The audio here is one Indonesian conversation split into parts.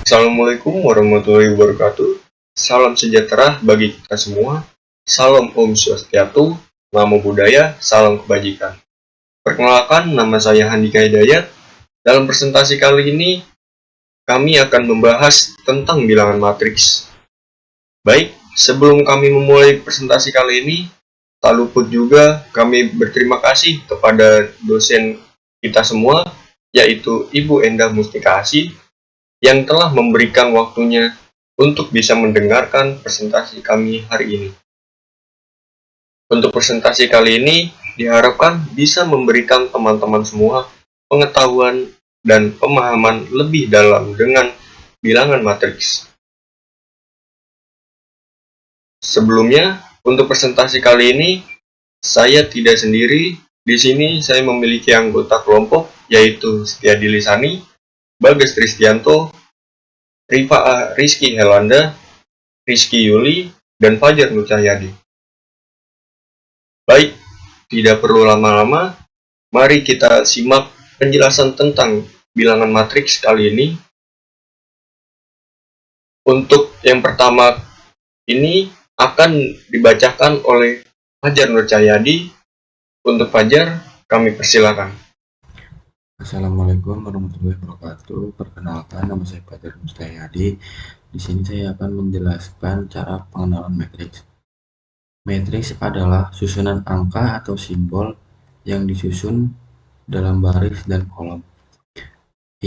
Assalamualaikum warahmatullahi wabarakatuh. Salam sejahtera bagi kita semua. Salam Om Swastiastu, Namo Buddhaya, salam kebajikan. Perkenalkan, nama saya Handika Hidayat. Dalam presentasi kali ini, kami akan membahas tentang bilangan matriks. Baik, sebelum kami memulai presentasi kali ini, tak luput juga kami berterima kasih kepada dosen kita semua, yaitu Ibu Endah Mustika Asih, yang telah memberikan waktunya untuk bisa mendengarkan presentasi kami hari ini. Untuk presentasi kali ini diharapkan bisa memberikan teman-teman semua pengetahuan dan pemahaman lebih dalam dengan bilangan matriks. Sebelumnya, untuk presentasi kali ini saya tidak sendiri. Di sini saya memiliki anggota kelompok yaitu Setiadi Lisani, Bagas Tristianto, Rifa Rizky Helanda, Rizky Yuli, dan Fajar Nur Cahyadi. Baik, tidak perlu lama-lama, mari kita simak penjelasan tentang bilangan matriks kali ini. Untuk yang pertama ini akan dibacakan oleh Fajar Nur Cahyadi. Untuk Fajar, kami persilakan. Assalamualaikum warahmatullahi wabarakatuh. Perkenalkan, nama saya Fajar Nur Cahyadi. Di sini saya akan menjelaskan cara pengenalan matriks. Matriks adalah susunan angka atau simbol yang disusun dalam baris dan kolom.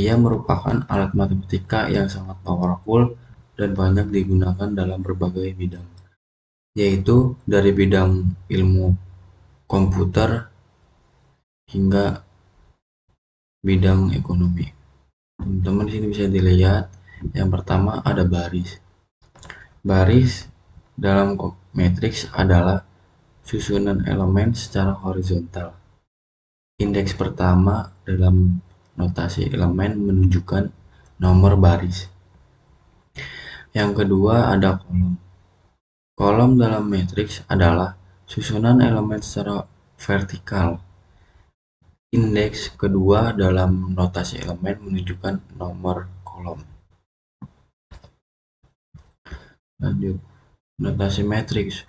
Ia merupakan alat matematika yang sangat powerful dan banyak digunakan dalam berbagai bidang, yaitu dari bidang ilmu komputer hingga bidang ekonomi. Teman-teman di sini bisa dilihat, yang pertama ada baris. Baris dalam matriks adalah susunan elemen secara horizontal. Indeks pertama dalam notasi elemen menunjukkan nomor baris. Yang kedua ada kolom. Kolom dalam matriks adalah susunan elemen secara vertikal. Indeks kedua dalam notasi elemen menunjukkan nomor kolom. Lanjut, notasi matriks.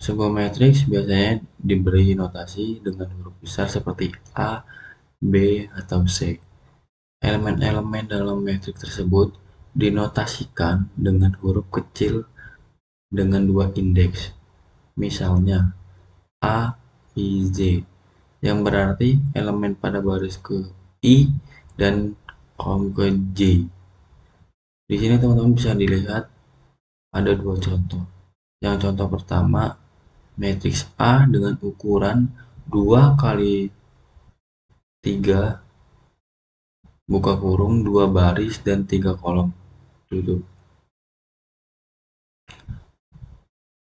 Sebuah matriks biasanya diberi notasi dengan huruf besar seperti A, B, atau C. Elemen-elemen dalam matriks tersebut dinotasikan dengan huruf kecil dengan dua indeks. Misalnya A, I, Z, yang berarti elemen pada baris ke I dan kolom ke J. Di sini teman-teman bisa dilihat ada dua contoh. Yang contoh pertama, matriks A dengan ukuran 2 kali 3 buka kurung 2 baris dan 3 kolom tutup.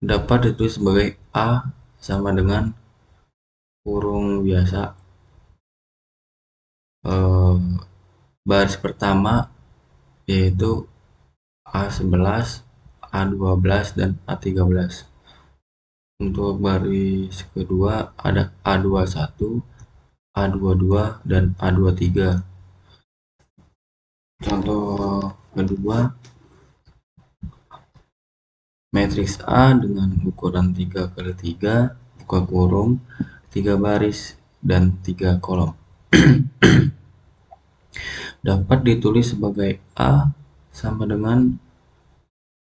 Dapat ditulis sebagai A sama dengan kurung biasa. Baris pertama yaitu A11, A12, dan A13. Untuk baris kedua ada A21, A22, dan A23. Contoh kedua, matriks A dengan ukuran 3 kali 3 buka kurung 3 baris dan 3 kolom. Dapat ditulis sebagai A sama dengan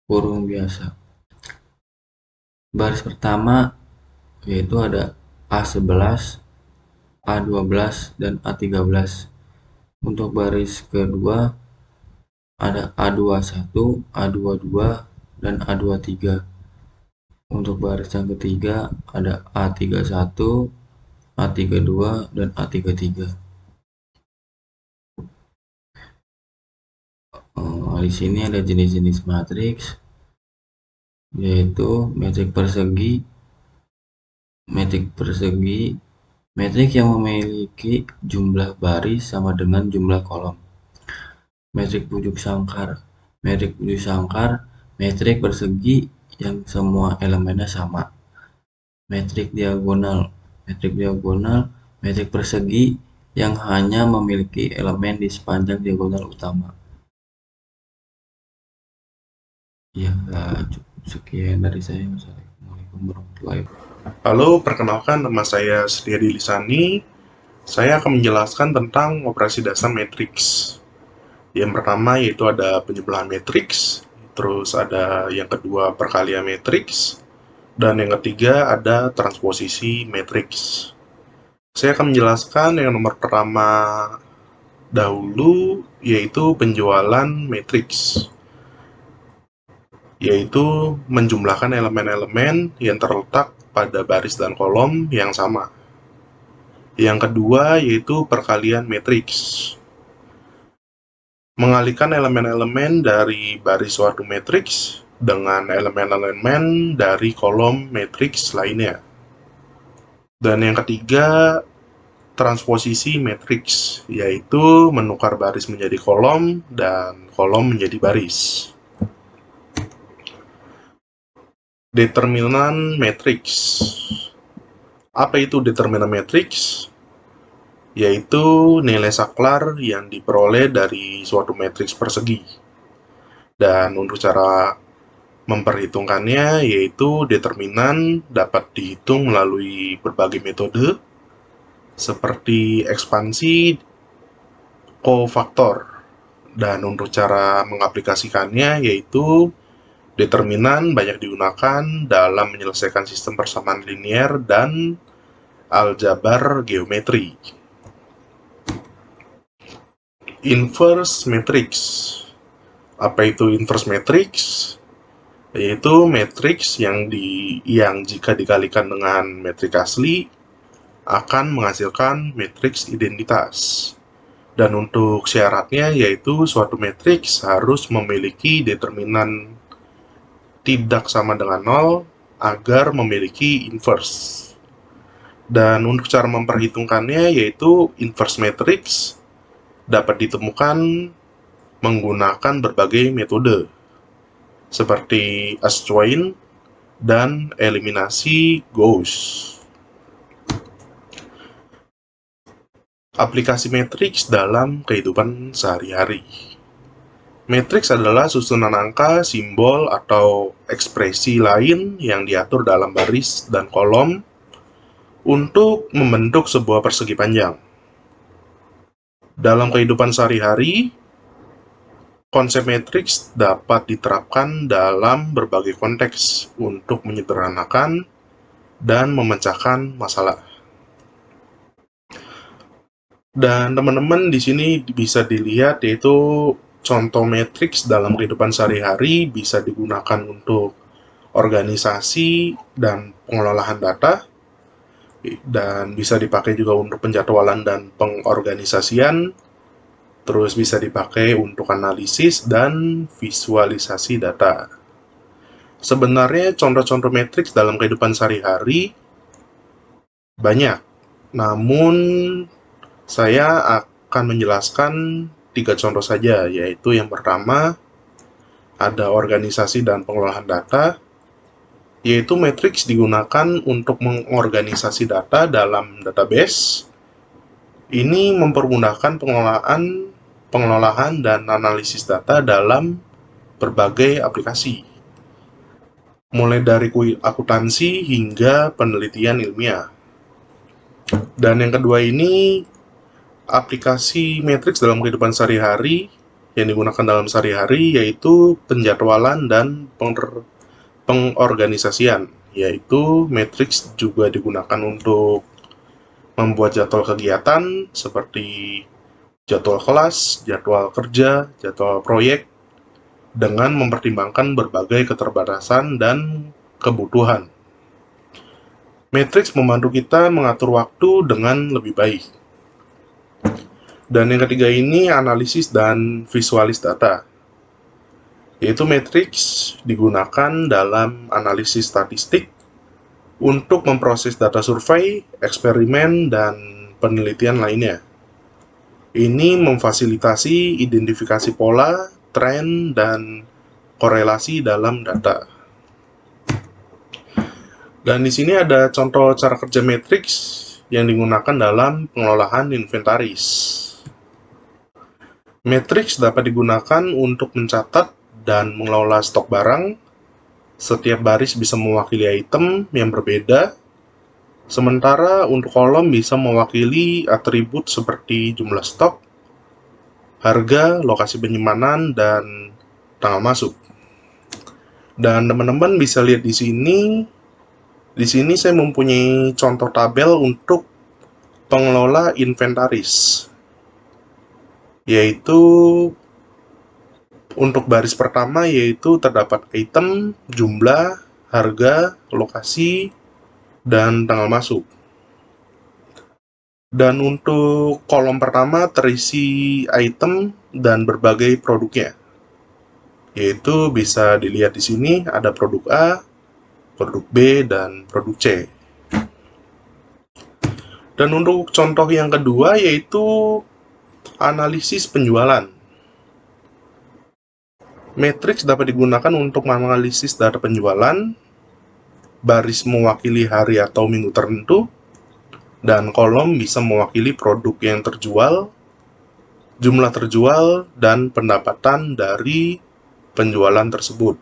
kurung biasa. Baris pertama yaitu ada A11, A12, dan A13. Untuk baris kedua ada A21, A22, dan A23. Untuk baris yang ketiga ada A31, A32, dan A33. Di sini ada jenis-jenis matriks, yaitu metrik persegi, metrik yang memiliki jumlah baris sama dengan jumlah kolom. Metrik pujuk sangkar, metrik persegi yang semua elemennya sama. metrik diagonal. Metrik diagonal, metrik persegi yang hanya memiliki elemen di sepanjang diagonal utama. Ya, cukup sekian dari saya. Wassalamualaikum warahmatullahi wabarakatuh. Halo, perkenalkan nama saya Setiadi Lisani. Saya akan menjelaskan tentang operasi dasar matriks. Yang pertama yaitu ada penyebelahan matriks, terus ada yang kedua perkalian matriks, dan yang ketiga ada transposisi matriks. Saya akan menjelaskan yang nomor pertama dahulu, yaitu penjualan matriks, yaitu menjumlahkan elemen-elemen yang terletak pada baris dan kolom yang sama. Yang kedua yaitu perkalian matriks, mengalihkan elemen-elemen dari baris suatu matriks dengan elemen-elemen dari kolom matriks lainnya. Dan yang ketiga, transposisi matriks, yaitu menukar baris menjadi kolom dan kolom menjadi baris. Determinan matriks. Apa itu determinan matriks? Yaitu nilai saklar yang diperoleh dari suatu matriks persegi. Dan untuk cara memperhitungkannya, yaitu determinan dapat dihitung melalui berbagai metode, seperti ekspansi, kofaktor. Dan untuk cara mengaplikasikannya, yaitu determinan banyak digunakan dalam menyelesaikan sistem persamaan linier dan aljabar geometri. Inverse matrix. Apa itu inverse matrix? Yaitu matriks yang jika dikalikan dengan metrik asli akan menghasilkan matriks identitas. Dan untuk syaratnya yaitu suatu matriks harus memiliki determinan tidak sama dengan 0 agar memiliki inverse. Dan untuk cara memperhitungkannya yaitu inverse matrix dapat ditemukan menggunakan berbagai metode seperti Ashwin dan eliminasi Gauss. Aplikasi matriks dalam kehidupan sehari-hari. Matriks adalah susunan angka, simbol, atau ekspresi lain yang diatur dalam baris dan kolom untuk membentuk sebuah persegi panjang. Dalam kehidupan sehari-hari, konsep matriks dapat diterapkan dalam berbagai konteks untuk menyederhanakan dan memecahkan masalah. Dan teman-teman di sini bisa dilihat yaitu contoh matriks dalam kehidupan sehari-hari bisa digunakan untuk organisasi dan pengelolaan data, dan bisa dipakai juga untuk penjadwalan dan pengorganisasian, terus bisa dipakai untuk analisis dan visualisasi data. Sebenarnya contoh-contoh matriks dalam kehidupan sehari-hari banyak, namun saya akan menjelaskan 3 contoh saja, yaitu yang pertama ada organisasi dan pengelolaan data, yaitu matriks digunakan untuk mengorganisasi data dalam database. Ini mempermudahkan pengelolaan dan analisis data dalam berbagai aplikasi, mulai dari akuntansi hingga penelitian ilmiah. Dan yang kedua ini aplikasi matriks dalam kehidupan sehari-hari yang digunakan dalam sehari-hari yaitu penjadwalan dan pengorganisasian, yaitu matriks juga digunakan untuk membuat jadwal kegiatan seperti jadwal kelas, jadwal kerja, jadwal proyek, dengan mempertimbangkan berbagai keterbatasan dan kebutuhan. Matriks membantu kita mengatur waktu dengan lebih baik. Dan yang ketiga ini analisis dan visualis data, yaitu matriks digunakan dalam analisis statistik untuk memproses data survei, eksperimen, dan penelitian lainnya. Ini memfasilitasi identifikasi pola, tren, dan korelasi dalam data. Dan di sini ada contoh cara kerja matriks yang digunakan dalam pengelolaan inventaris. Matriks dapat digunakan untuk mencatat dan mengelola stok barang. Setiap baris bisa mewakili item yang berbeda, sementara untuk kolom bisa mewakili atribut seperti jumlah stok, harga, lokasi penyimpanan, dan tanggal masuk. Dan teman-teman bisa lihat di sini saya mempunyai contoh tabel untuk pengelola inventaris, yaitu untuk baris pertama yaitu terdapat item, jumlah, harga, lokasi, dan tanggal masuk. Dan untuk kolom pertama terisi item dan berbagai produknya, yaitu bisa dilihat di sini ada produk A, produk B, dan produk C. Dan untuk contoh yang kedua yaitu analisis penjualan. Matriks dapat digunakan untuk menganalisis data penjualan, baris mewakili hari atau minggu tertentu, dan kolom bisa mewakili produk yang terjual, jumlah terjual, dan pendapatan dari penjualan tersebut.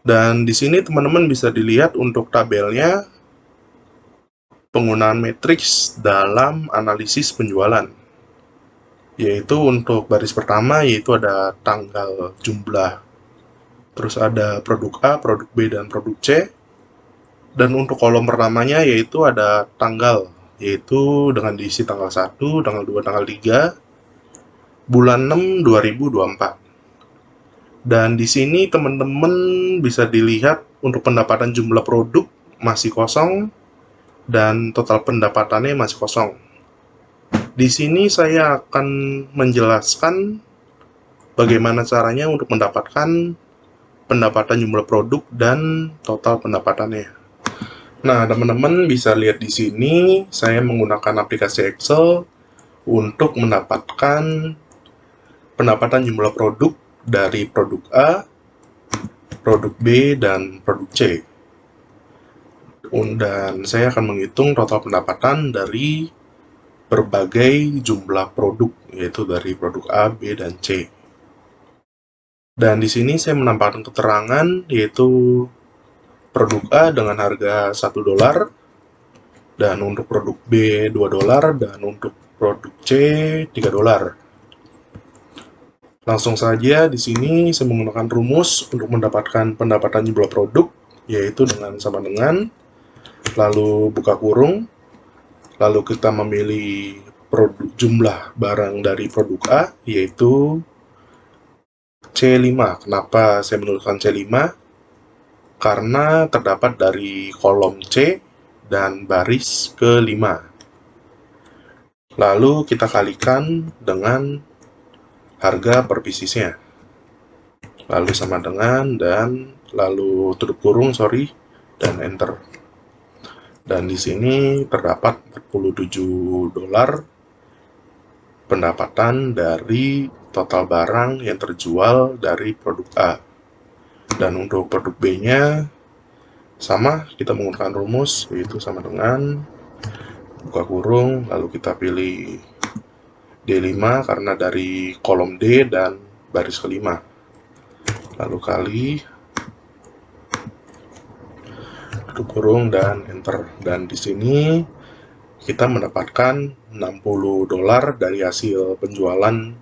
Dan di sini teman-teman bisa dilihat untuk tabelnya penggunaan matriks dalam analisis penjualan. Yaitu untuk baris pertama yaitu ada tanggal, jumlah, terus ada produk A, produk B, dan produk C. Dan untuk kolom pertamanya yaitu ada tanggal, yaitu dengan diisi tanggal 1, tanggal 2, tanggal 3, bulan 6 2024. Dan di sini teman-teman bisa dilihat untuk pendapatan jumlah produk masih kosong dan total pendapatannya masih kosong. Di sini saya akan menjelaskan bagaimana caranya untuk mendapatkan pendapatan jumlah produk dan total pendapatannya. Nah, teman-teman bisa lihat di sini saya menggunakan aplikasi Excel untuk mendapatkan pendapatan jumlah produk dari produk A, produk B, dan produk C. Dan saya akan menghitung total pendapatan dari berbagai jumlah produk, yaitu dari produk A, B, dan C. Dan di sini saya menambahkan keterangan, yaitu produk A dengan harga $1, dan untuk produk B $2, dan untuk produk C $3. Langsung saja di sini saya menggunakan rumus untuk mendapatkan pendapatan jumlah produk, yaitu sama dengan lalu buka kurung, lalu kita memilih produk jumlah barang dari produk A yaitu C5. Kenapa saya menuliskan C5? Karena terdapat dari kolom C dan baris ke-5. Lalu kita kalikan dengan harga per piecesnya, lalu sama dengan, dan lalu tutup kurung, dan enter. Dan di sini terdapat $47 pendapatan dari total barang yang terjual dari produk A. Dan untuk produk B-nya sama, kita menggunakan rumus yaitu sama dengan buka kurung, lalu kita pilih D5 karena dari kolom D dan baris ke-5, lalu kali tutup kurung dan enter. Dan di sini kita mendapatkan $60 dari hasil penjualan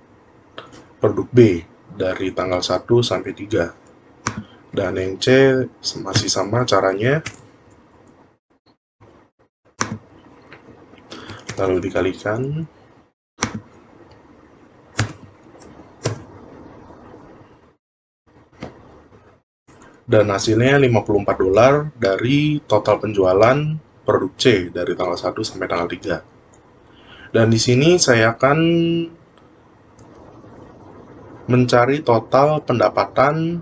produk B dari tanggal 1 sampai 3. Dan yang C masih sama caranya, lalu dikalikan. Dan hasilnya $54 dari total penjualan produk C dari tanggal 1 sampai tanggal 3. Dan di sini saya akan mencari total pendapatan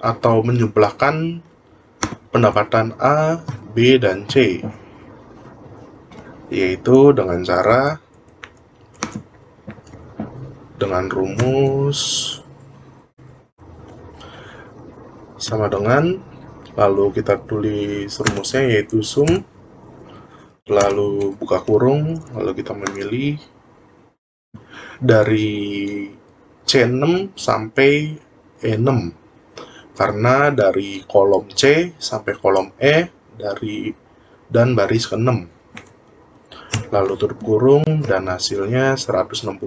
atau menjumlahkan pendapatan A, B, dan C, yaitu dengan cara dengan rumus sama dengan, lalu kita tulis rumusnya yaitu sum, lalu buka kurung, lalu kita memilih dari C6 sampai E6, karena dari kolom C sampai kolom E dan baris ke-6. Lalu tutup kurung dan hasilnya $161.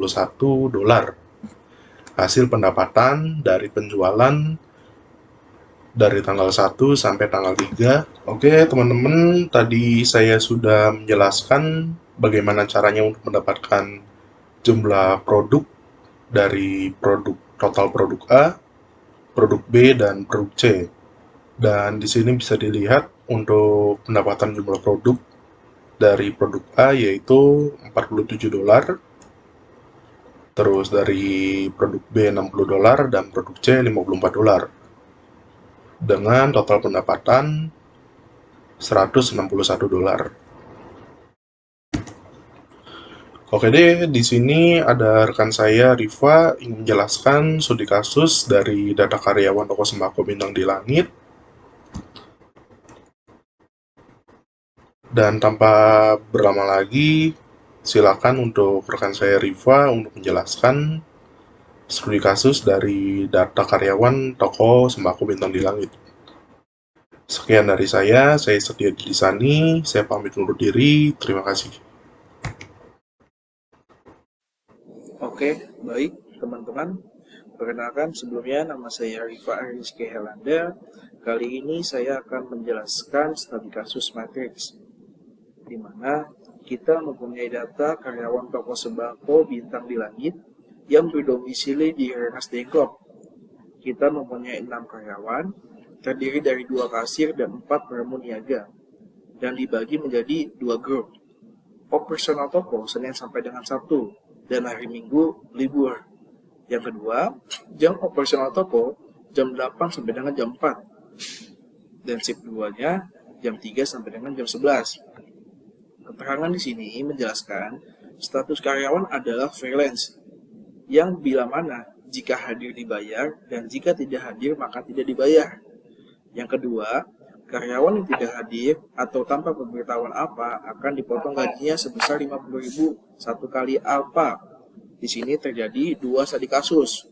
Hasil pendapatan dari penjualan dari tanggal 1 sampai tanggal 3. Oke, teman-teman, tadi saya sudah menjelaskan bagaimana caranya untuk mendapatkan jumlah produk dari total produk A, produk B, dan produk C. Dan di sini bisa dilihat untuk pendapatan jumlah produk dari produk A yaitu $47, terus dari produk B $60 dan produk C $54, dengan total pendapatan $161. Oke deh, di sini ada rekan saya Riva ingin menjelaskan studi kasus dari data karyawan toko sembako Bintang di Langit. Dan tanpa berlama lagi, silakan untuk rekan saya Riva untuk menjelaskan studi kasus dari data karyawan toko sembako Bintang di Langit. Sekian dari saya Setia Disani, saya pamit undur diri, terima kasih. Oke, baik teman-teman. Perkenalkan, sebelumnya nama saya Riva Rizky Helanda. Kali ini saya akan menjelaskan studi kasus matriks, di mana kita mempunyai data karyawan toko sembako Bintang di Langit yang berdomisili di Rengas Dengklok. Kita mempunyai 6 karyawan, terdiri dari 2 kasir dan 4 pramuniaga, dan dibagi menjadi 2 grup. Operasional toko Senin sampai dengan Sabtu, dan hari Minggu libur. Yang kedua, jam operasional toko jam 8 sampai dengan jam 4. Dan shift 2-nya jam 3 sampai dengan jam 11. Keterangan di sini menjelaskan status karyawan adalah freelance, yang bila mana jika hadir dibayar dan jika tidak hadir maka tidak dibayar. Yang kedua, karyawan yang tidak hadir atau tanpa pemberitahuan apa akan dipotong gajinya sebesar 50.000 satu kali alfa. Di sini terjadi 2 studi kasus.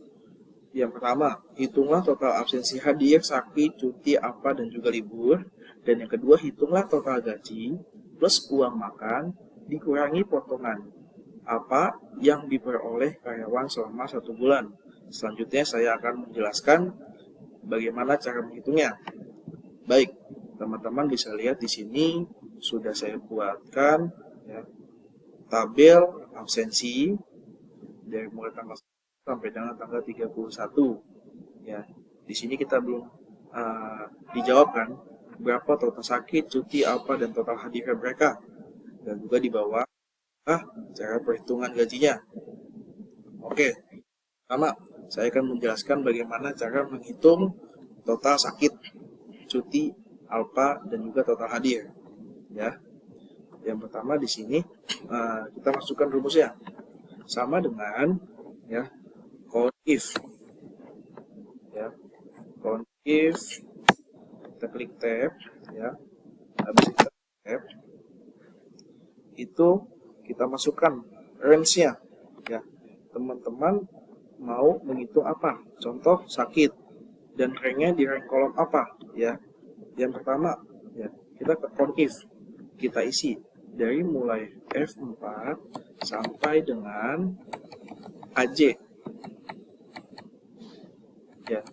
Yang pertama, hitunglah total absensi hadir, sakit, cuti, apa, dan juga libur. Dan yang kedua, hitunglah total gaji plus uang makan dikurangi potongan apa yang diperoleh karyawan selama 1 bulan. Selanjutnya saya akan menjelaskan bagaimana cara menghitungnya. Baik, teman-teman bisa lihat di sini sudah saya buatkan ya, tabel absensi dari mulai tanggal 1 sampai dengan tanggal 31. Ya, di sini kita belum dijawabkan berapa total sakit, cuti, apa, dan total hadir mereka. Dan juga di bawah cara perhitungan gajinya. Oke, pertama saya akan menjelaskan bagaimana cara menghitung total sakit, cuti, alfa, dan juga total hadir. Ya, yang pertama di sini kita masukkan rumusnya sama dengan ya count if. Ya, count if, kita klik tab, ya, habis kita tab, itu kita masukkan range-nya. Ya, teman-teman mau menghitung apa? Contoh sakit, dan rank-nya di rank kolom apa? Ya, yang pertama, ya, kita ke count if, kita isi dari mulai F4 sampai dengan AJ. Ya,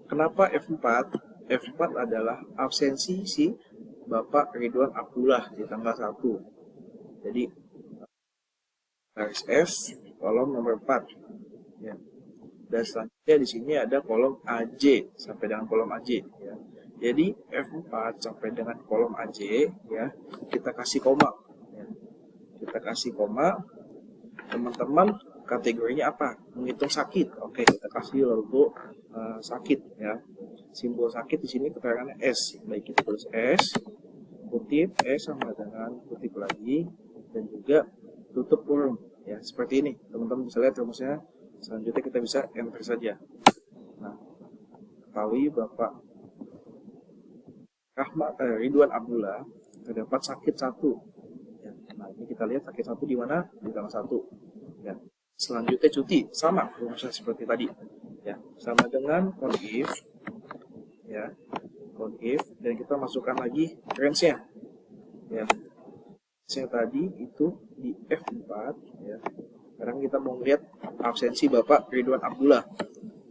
kenapa F4? F4 adalah absensi si Bapak Ridwan Abdullah di tanggal 1. Jadi garis F kolom nomor 4. Ya. Dan selanjutnya di sini ada kolom AJ sampai dengan kolom AJ. Ya. Jadi F4 sampai dengan kolom AJ, ya, kita kasih koma. Ya. Kita kasih koma. Teman-teman kategorinya apa? Menghitung sakit. Oke, kita kasih logo sakit, ya. Simbol sakit di sini keterangannya S. Baik, kita tulis S, kutip S sama dengan kutip lagi, dan juga tutup kurung. Ya, seperti ini. Teman-teman bisa lihat rumusnya. Selanjutnya kita bisa enter saja. Nah, ketahui Bapak Ridwan Abdullah terdapat sakit 1. Ya. Nah, ini kita lihat sakit 1 di mana? Di tanggal 1. Ya. Selanjutnya cuti, sama rumusnya seperti tadi. Ya, sama dengan count if, ya, count if, dan kita masukkan lagi range-nya. Ya, range-nya tadi itu di F4. Ya. Sekarang kita mau lihat absensi Bapak Ridwan Abdullah.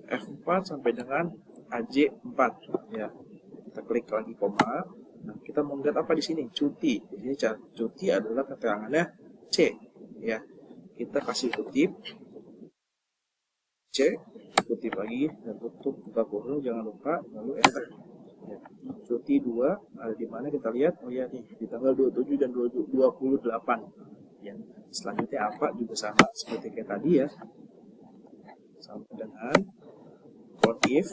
F4 sampai dengan AJ4. Ya, kita klik lagi koma. Nah, kita mau lihat apa di sini? Cuti. Di sini cuti adalah keterangannya C. Ya, kita kasih kutip C, kutip lagi dan tutup buka kurung, jangan lupa, lalu enter. Ya. Cuti 2 ada di mana kita lihat? Oh ya nih, di tanggal 27 dan 28. Ya. Selanjutnya apa juga sama seperti kayak tadi ya. Sama dengan count if,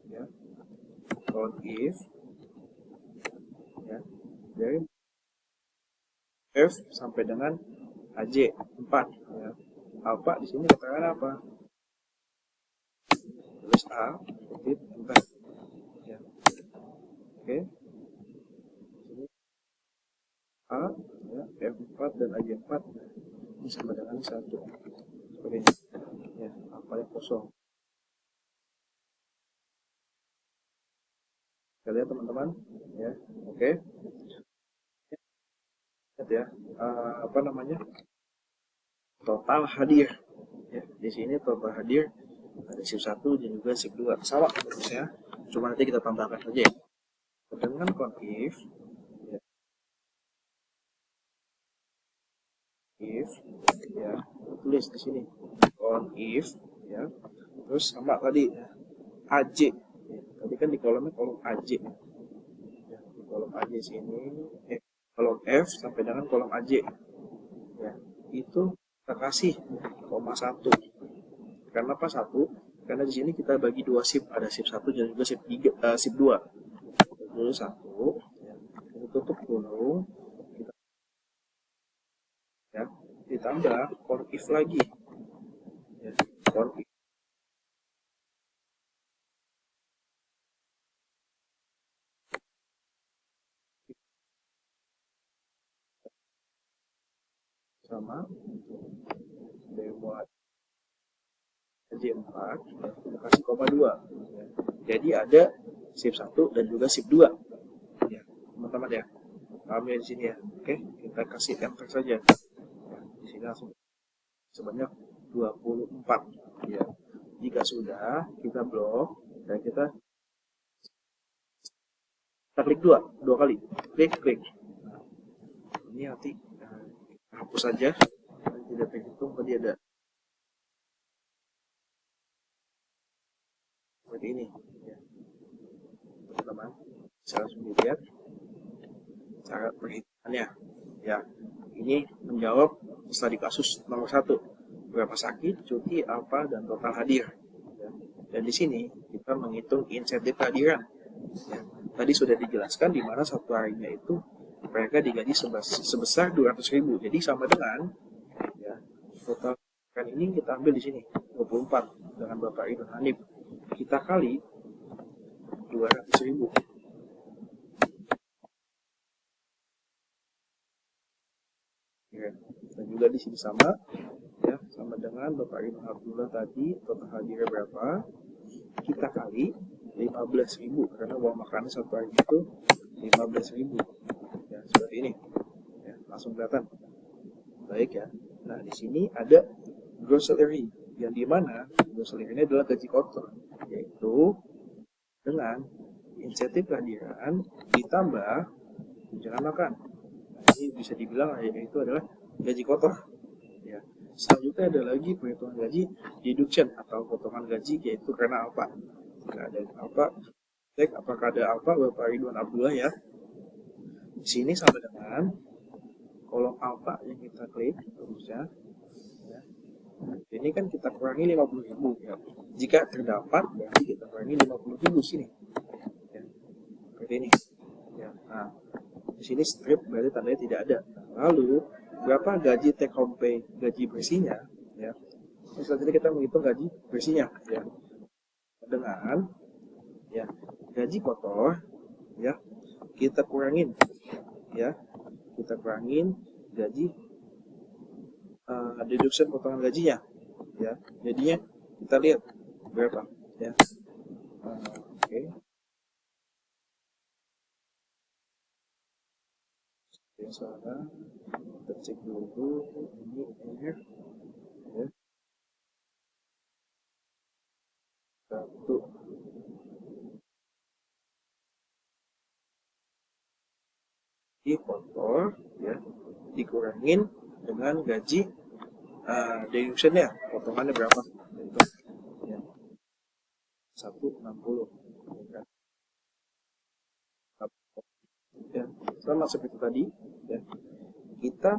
ya. Count if, ya. Dari F sampai dengan AJ 4. Ya. Apa di sini keterangan apa? Tulis A, kutip, enter. Ya. Oke. Sini A, ya, F4 dan AJ4 ini sama dengan 1. Seperti ini. Ya, apa yang kosong. Kita lihat teman-teman, ya. Oke. Lihat ya, apa namanya? Total hadir. Ya, di sini total hadir ada shift 1 dan juga shift 2. Sama terusnya. Cuma nanti kita tambahkan saja ya. Dengan count if, ya. If, ya, tulis di sini count if, ya. Terus sama tadi ya, AJ. Ya. Tadi kan di kolomnya kolom AJ. Ya, di kolom AJ sini, kolom F sampai dengan kolom AJ. Ya, itu kita kasih koma 1. Karena apa 1? Karena di sini kita bagi 2 shift, ada shift 1 dan juga shift 3, shift 2. Dulu 1, ya. Kita tutup kurung, kita, ya, ditambah count if lagi. Ya, count if. Sama demo AJ4, kita kasih koma 2. Ya. Jadi ada shift 1 dan juga shift 2. Ya, teman-teman ya. Paham ya di sini ya. Oke, kita kasih enter saja. Ya, di sini langsung sebanyak 24. Ya. Jika sudah, kita blok dan kita klik dua kali. Klik. Nah, ini nanti hapus saja. Tidak terhitung tadi ada seperti ini. Ya. Teman-teman, bisa langsung dilihat cara perhitungannya. Ya, ini menjawab studi kasus nomor 1. Berapa sakit, cuti, apa, dan total hadir. Ya. Dan di sini kita menghitung insentif kehadiran. Ya. Tadi sudah dijelaskan di mana satu harinya itu mereka digaji sebesar 200.000. Jadi sama dengan ya, total kan ini kita ambil di sini 24 dengan Bapak Ridwan Hanif. Kita kali 200.000. Ya, dan juga di sini sama ya, sama dengan Bapak Ridwan Abdullah tadi total hadirnya berapa? Kita kali 15.000 karena uang makan satu hari itu 15.000. Ya, seperti ini. Ya, langsung kelihatan. Baik ya. Nah, di sini ada gross salary yang dimana gross salary ini adalah gaji kotor, yaitu dengan insentif kehadiran ditambah tunjangan makan. Nah, ini bisa dibilang itu adalah gaji kotor. Ya. Selanjutnya ada lagi perhitungan gaji deduction atau potongan gaji, yaitu karena apa? Jika ada apa? Cek apakah ada apa Bapak Ridwan Abdullah ya. Di sini sama dengan kolom alfa yang kita klik terusnya. Ya. Ini kan kita kurangi 50.000 ya. Jika terdapat berarti kita kurangi 50.000 sini. Ya. Seperti ini. Ya. Nah, di sini strip berarti tandanya tidak ada. Lalu berapa gaji take home pay, gaji bersihnya ya. Selanjutnya kita menghitung gaji bersihnya ya. Dengan ya. Gaji kotor ya kita kurangin ya, kita kurangin gaji deduction potongan gajinya ya, jadinya kita lihat berapa ya. Oke. Salah, kita cek dulu ini R ya, 1 di kotor ya, dikurangin dengan gaji deductionnya, potongannya berapa itu ya, 160 ya. Ya, sama seperti tadi ya, kita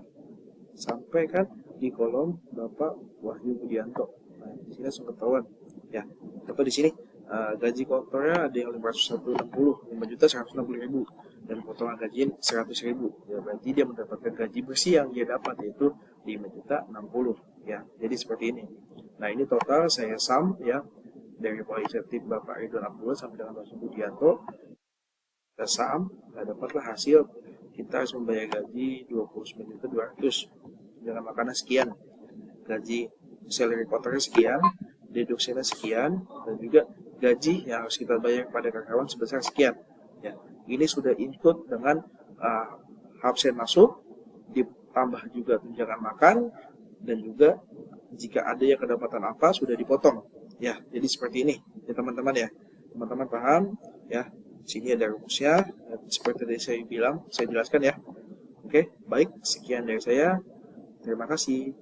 sampaikan di kolom Bapak Wahyu Budianto. Nah, di sini langsung ketahuan ya. Atau di sini gaji kotornya ada yang 5.160.000 dan potongan gaji 100.000 ya, berarti dia mendapatkan gaji bersih yang dia dapat yaitu 5.060.000 ya. Jadi seperti ini. Nah, ini total saya sum ya dari mulai insentif Bapak Ridwan Abdullah sampai dengan Pak Budianto. Kita sum, dapatlah hasil kita harus membayar gaji 29.200.000 dengan makanan sekian, gaji salary kotornya sekian, deduksinya sekian, dan juga gaji yang harus kita bayar kepada karyawan sebesar sekian ya. Ini sudah include dengan absen masuk, ditambah juga tunjangan makan, dan juga jika ada yang kedapatan apa sudah dipotong ya. Jadi seperti ini ya teman-teman ya, teman-teman paham ya. Sini ada rumusnya, seperti tadi saya bilang, saya jelaskan ya. Oke, baik, sekian dari saya. Terima kasih.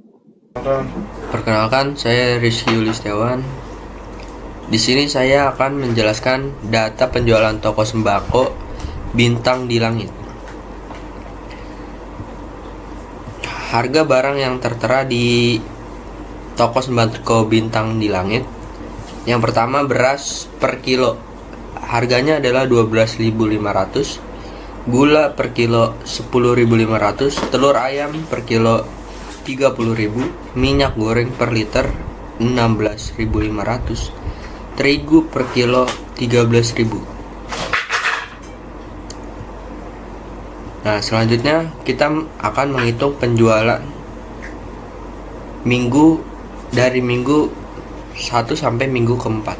Perkenalkan, saya Rizky Yulistiawan. Di sini saya akan menjelaskan data penjualan toko sembako Bintang di Langit. Harga barang yang tertera di toko sembako Bintang di Langit. Yang pertama, beras per kilo. Harganya adalah 12.500, gula per kilo 10.500, telur ayam per kilo 30.000, minyak goreng per liter 16.500, terigu per kilo 13.000. Nah, selanjutnya kita akan menghitung penjualan minggu dari minggu 1 sampai minggu keempat.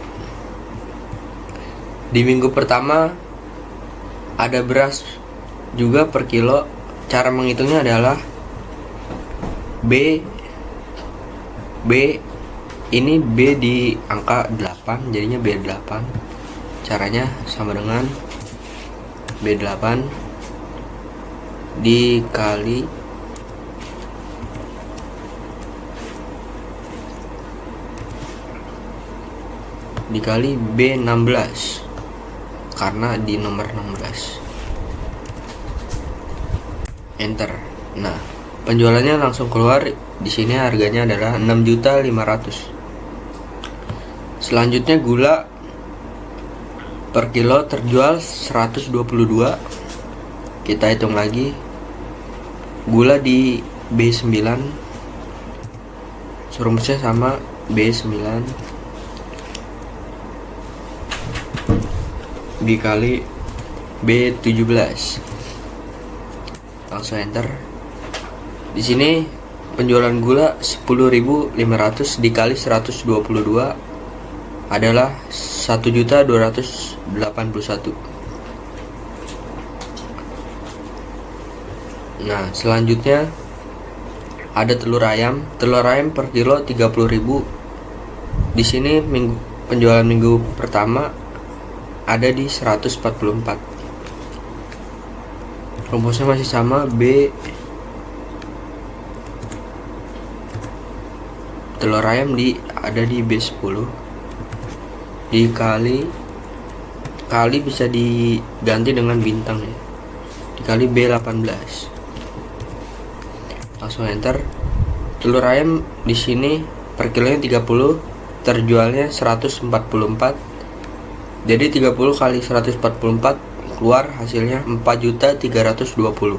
Di minggu pertama ada beras juga per kilo. Cara menghitungnya adalah B ini B di angka 8, jadinya B8. Caranya sama dengan B8 dikali B16 karena di nomor 16. Enter. Nah, penjualannya langsung keluar. Di sini harganya adalah 6.500.000. Selanjutnya gula per kilo terjual 122. Kita hitung lagi. Gula di B9. Rumusnya sama B9 dikali B17. Langsung enter. Di sini penjualan gula 10.500 dikali 122 adalah 1.281. Nah, selanjutnya ada telur ayam. Telur ayam per kilo 30.000. Di sini penjualan minggu pertama ada di 144. Rumusnya masih sama, B telur ayam ada di B10 dikali bisa diganti dengan bintang ya, dikali B18. Langsung enter. Telur ayam di sini per kilonya 30, terjualnya 144. Jadi 30 kali 144 keluar hasilnya 4.320.000.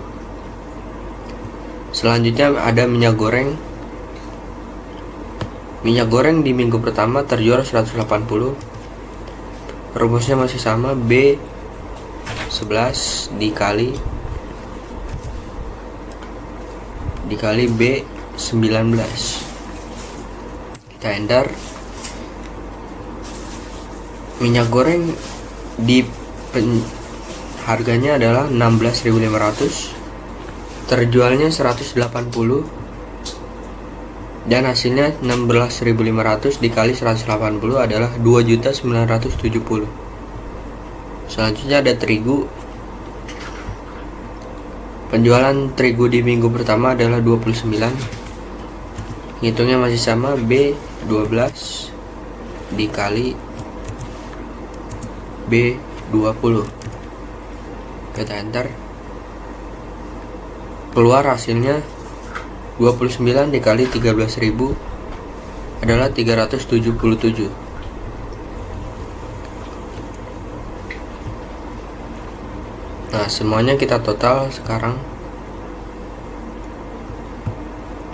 Selanjutnya ada minyak goreng. Minyak goreng di minggu pertama terjual 180. rumusnya masih sama, B 11 dikali B 19. Kita enter. Minyak goreng harganya adalah 16.500, terjualnya 180, dan hasilnya 16.500 dikali 180 adalah 2.970. Selanjutnya ada terigu. Penjualan terigu di minggu pertama adalah 29. Hitungnya masih sama, B 12 dikali B 20. Kita enter. Keluar hasilnya 29 dikali 13.000 adalah 377. Nah, semuanya kita total sekarang.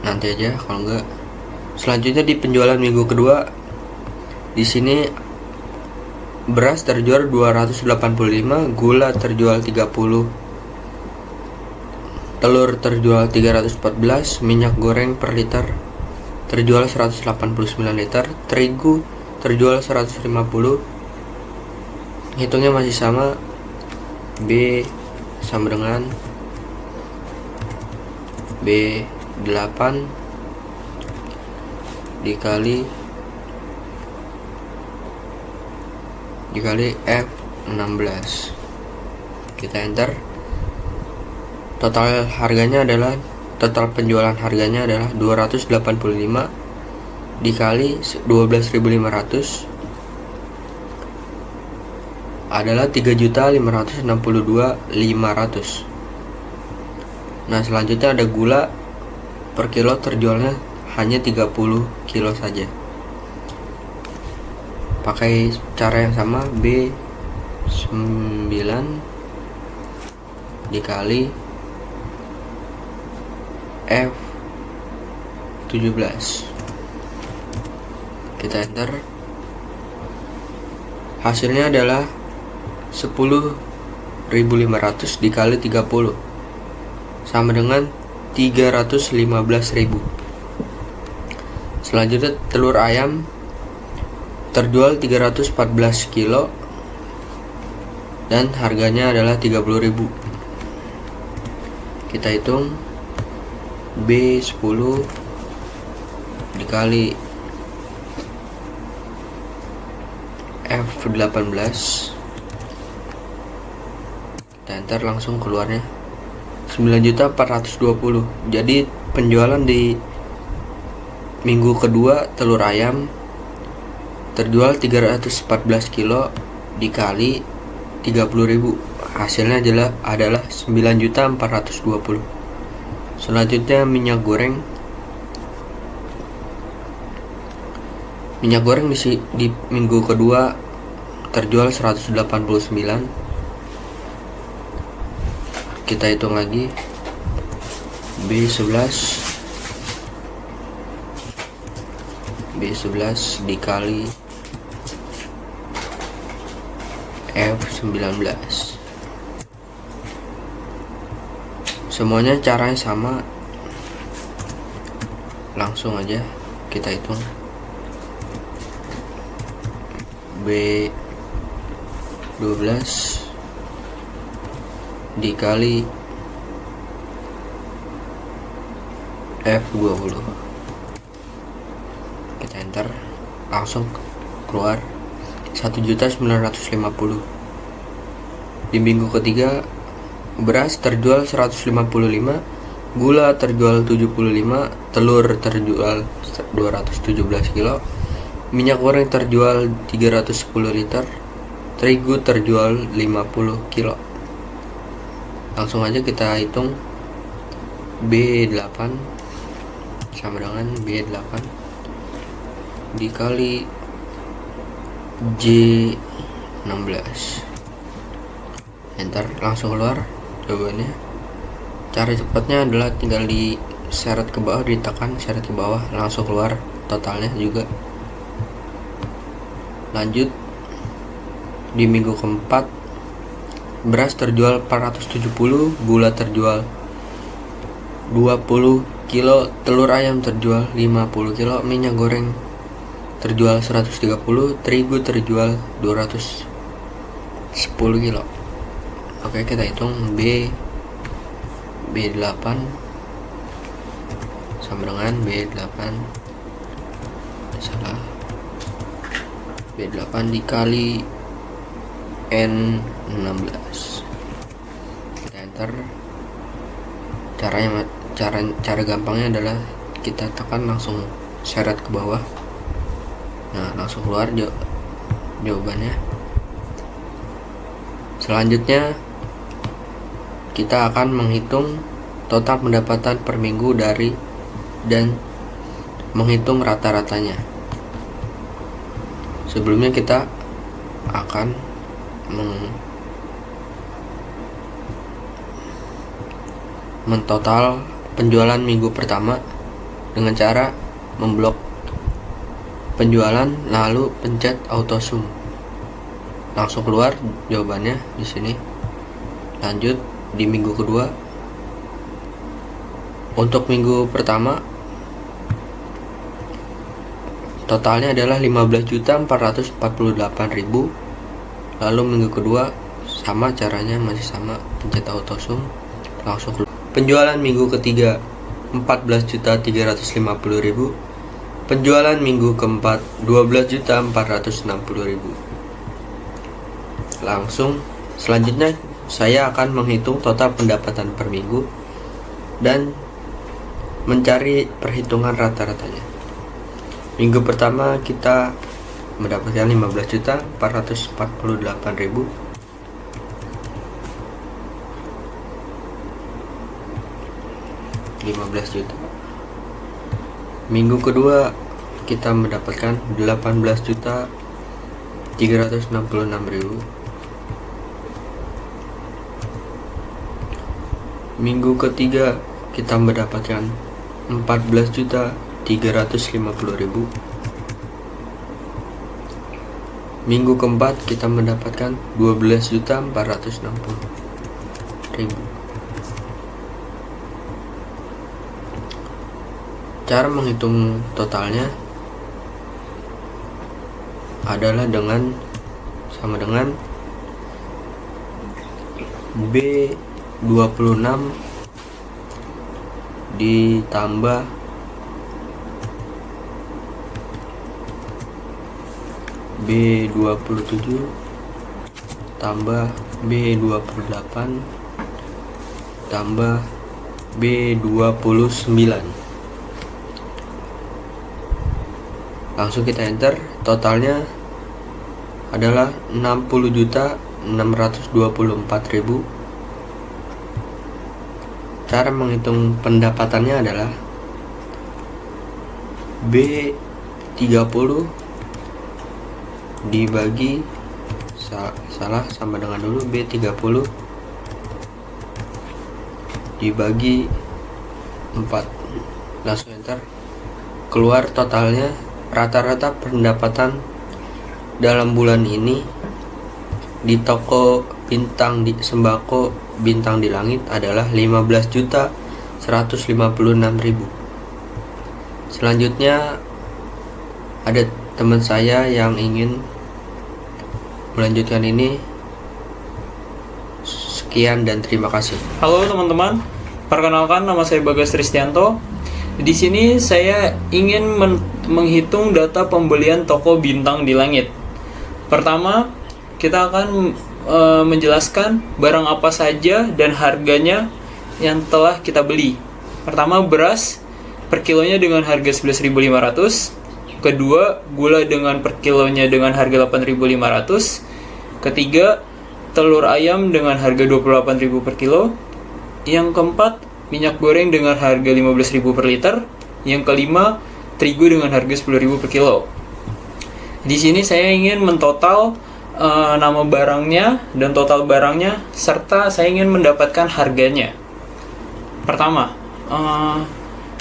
Nanti aja kalau enggak. Selanjutnya di penjualan minggu kedua, di sini beras terjual 285, gula terjual 30, telur terjual 314, minyak goreng per liter terjual 189 liter, terigu terjual 150. Hitungnya masih sama, B sama dengan B 8 dikali F 16. Kita enter. Total penjualan harganya adalah 285 dikali 12.500 adalah 3.562.500. Nah, selanjutnya ada gula. Per kilo terjualnya hanya 30 kilo saja. Pakai cara yang sama, B 9 dikali F 17. Kita enter. Hasilnya adalah 10.500 dikali 30 sama dengan 315.000. Selanjutnya telur ayam terjual 314 kilo dan harganya adalah 30.000. Kita hitung, B 10 dikali F 18. Kita enter, langsung keluarnya 9.420. Jadi penjualan di minggu kedua telur ayam terjual 314 kilo dikali 30.000. Hasilnya adalah 9.420. Selanjutnya minyak goreng. Minyak goreng di minggu kedua terjual 189. Kita hitung lagi, B11 dikali F19. Semuanya caranya sama, langsung aja kita hitung. B12 dikali F20. Kita enter, langsung keluar 1.950. Di minggu ketiga beras terjual 155, gula terjual 75, telur terjual 217 kilo, minyak goreng terjual 310 liter, terigu terjual 50 kilo. Langsung aja kita hitung, B8 sama dengan B8 dikali J16. Enter, langsung keluar jawabannya. Cara cepatnya adalah tinggal di seret ke bawah, ditekan seret ke bawah, langsung keluar totalnya juga. Lanjut di minggu keempat beras terjual 470, gula terjual 20 kilo, telur ayam terjual 50 kilo, minyak goreng terjual 130, terigu terjual 210 kilo. Oke, kita hitung B8 sama dengan B8 B8 dikali N16. Kita enter. Cara gampangnya adalah kita tekan langsung seret ke bawah. Nah, langsung keluar jawabannya. Selanjutnya kita akan menghitung total pendapatan per minggu dan menghitung rata-ratanya. Sebelumnya kita akan mentotal penjualan minggu pertama dengan cara memblok penjualan lalu pencet auto sum. Langsung keluar jawabannya di sini. Lanjut di minggu kedua. Untuk minggu pertama totalnya adalah 15.448.000. Lalu minggu kedua sama caranya, masih sama, pencet auto sum, langsung keluar. Penjualan minggu ketiga 14.350.000. Penjualan minggu keempat 12.460.000. Langsung selanjutnya saya akan menghitung total pendapatan per minggu dan mencari perhitungan rata-ratanya. Minggu pertama kita mendapatkan 15.448.000. Minggu kedua kita mendapatkan 18.366.000. Minggu ketiga kita mendapatkan 14.350.000. Minggu keempat kita mendapatkan 12.460.000. Cara menghitung totalnya adalah sama dengan B26 ditambah B27 tambah B28 tambah B29. Langsung kita enter. Totalnya adalah 60.624.000. Cara menghitung pendapatannya adalah B30 dibagi sama dengan dulu B30 dibagi 4. Langsung enter. Keluar totalnya. Rata-rata pendapatan dalam bulan ini di toko sembako bintang di langit adalah 15.156.000. Selanjutnya ada teman saya yang ingin melanjutkan ini. Sekian dan terima kasih. Halo teman-teman, perkenalkan nama saya Bagas Tristianto. Di sini saya ingin menghitung data pembelian toko bintang di langit. Pertama, kita akan menjelaskan barang apa saja dan harganya yang telah kita beli. Pertama, beras per kilonya dengan harga 11.500. Kedua, gula dengan per kilonya dengan harga 8.500. Ketiga, telur ayam dengan harga 28.000 per kilo. Yang keempat, minyak goreng dengan harga 15.000 per liter. Yang kelima, terigu dengan harga 10.000 per kilo. Di sini saya ingin mentotal nama barangnya dan total barangnya, serta saya ingin mendapatkan harganya. Pertama,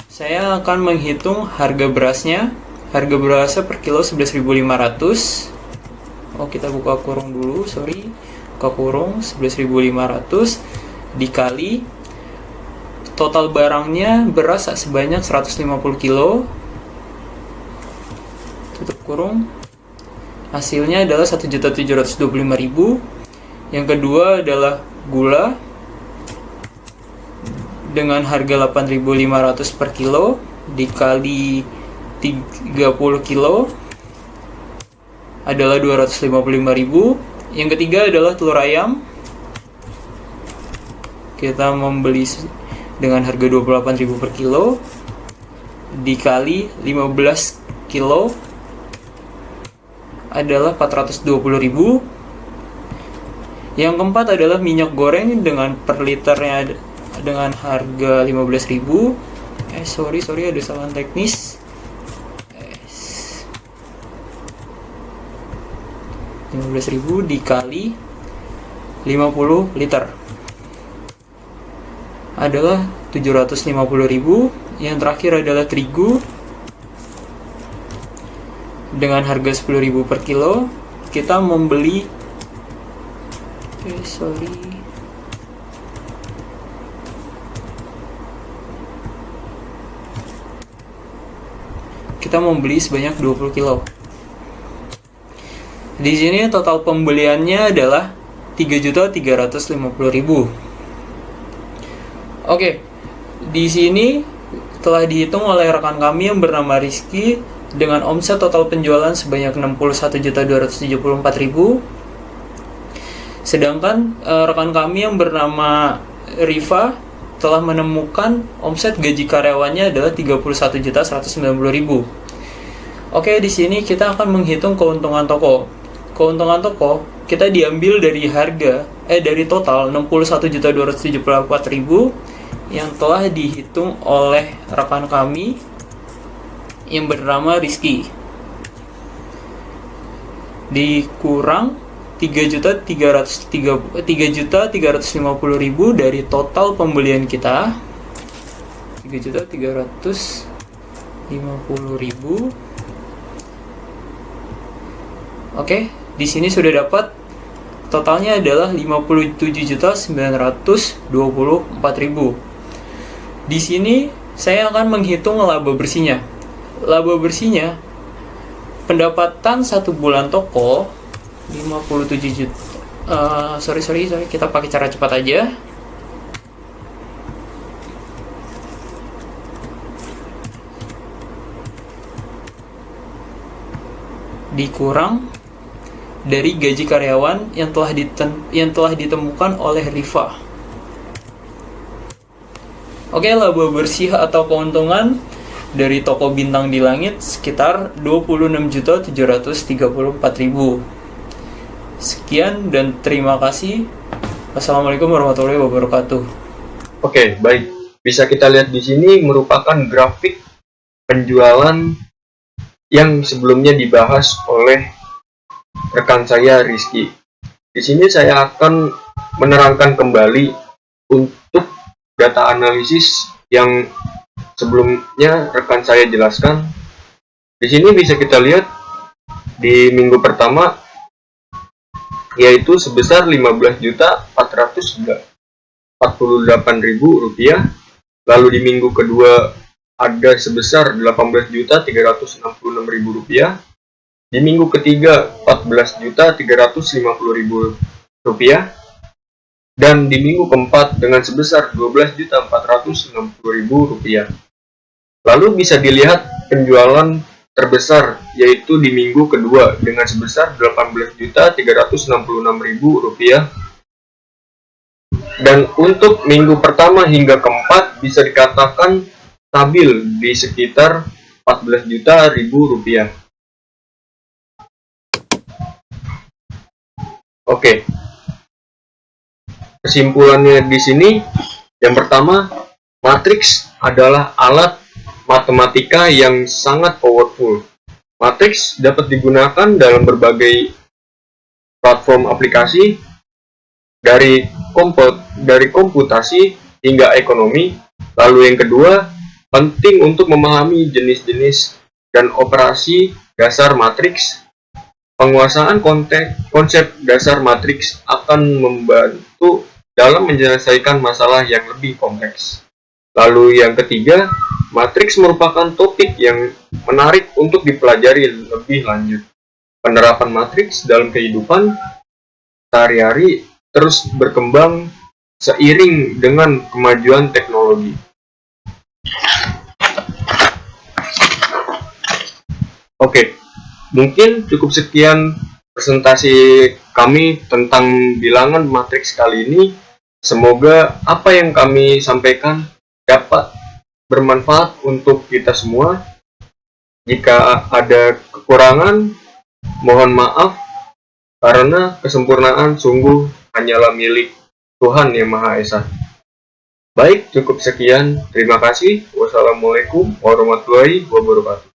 saya akan menghitung harga berasnya. Harga berasnya per kilo 11.500. kita buka kurung dulu, buka kurung 11.500 dikali total barangnya beras sebanyak 150 kilo, tutup kurung, hasilnya adalah 1.725.000. Yang kedua adalah gula dengan harga 8.500 per kilo dikali 30 kilo adalah 255.000. Yang ketiga adalah telur ayam. Kita membeli dengan harga 28.000 per kilo dikali 15 kilo adalah 420.000. Yang keempat adalah minyak goreng dengan per liternya dengan harga 15.000. Sorry ada kesalahan teknis. 15.000 dikali 50 liter adalah 750.000. Yang terakhir adalah terigu dengan harga 10.000 per kilo. Kita membeli sebanyak 20 kilo. Di sini total pembeliannya adalah 3.350.000. Oke, di sini telah dihitung oleh rekan kami yang bernama Rizky dengan omset total penjualan sebanyak 61.274.000. Sedangkan rekan kami yang bernama Riva telah menemukan omset gaji karyawannya adalah 31.190.000. Oke, di sini kita akan menghitung keuntungan toko. Keuntungan toko kita diambil dari dari total 61.274.000 yang telah dihitung oleh rekan kami yang bernama Rizky. Dikurang 3.350.000 dari total pembelian kita. 3.350.000. Oke, di sini sudah dapat totalnya adalah 57.924.000. Di sini saya akan menghitung laba bersihnya. Laba bersihnya pendapatan 1 bulan toko 57 juta. Sorry, kita pakai cara cepat aja. Dikurang dari gaji karyawan yang telah ditemukan oleh Riva. Oke, laba bersih atau keuntungan dari toko bintang di langit sekitar 26.734.000. Sekian dan terima kasih. Wassalamualaikum warahmatullahi wabarakatuh. Oke, baik. Bisa kita lihat di sini merupakan grafik penjualan yang sebelumnya dibahas oleh rekan saya Rizky. Di sini saya akan menerangkan kembali untuk data analisis yang sebelumnya rekan saya jelaskan. Di sini bisa kita lihat di minggu pertama yaitu sebesar Rp15.448.000. Lalu di minggu kedua ada sebesar Rp18.366.000. Di minggu ketiga Rp14.350.000. Dan di minggu keempat dengan sebesar Rp12.460.000. Lalu bisa dilihat penjualan terbesar yaitu di minggu kedua dengan sebesar Rp18.366.000. Dan untuk minggu pertama hingga keempat bisa dikatakan stabil di sekitar Rp14.000.000. Oke. Kesimpulannya di sini, yang pertama, matriks adalah alat matematika yang sangat powerful. Matriks dapat digunakan dalam berbagai platform aplikasi, dari komputasi hingga ekonomi. Lalu yang kedua, penting untuk memahami jenis-jenis dan operasi dasar matriks. Penguasaan konsep dasar matriks akan membantu dalam menyelesaikan masalah yang lebih kompleks. Lalu yang ketiga, matriks merupakan topik yang menarik untuk dipelajari lebih lanjut. Penerapan matriks dalam kehidupan sehari-hari terus berkembang seiring dengan kemajuan teknologi. Oke, mungkin cukup sekian presentasi kami tentang bilangan matriks kali ini. Semoga apa yang kami sampaikan dapat bermanfaat untuk kita semua. Jika ada kekurangan, mohon maaf, karena kesempurnaan sungguh hanyalah milik Tuhan Yang Maha Esa. Baik, cukup sekian. Terima kasih. Wassalamualaikum warahmatullahi wabarakatuh.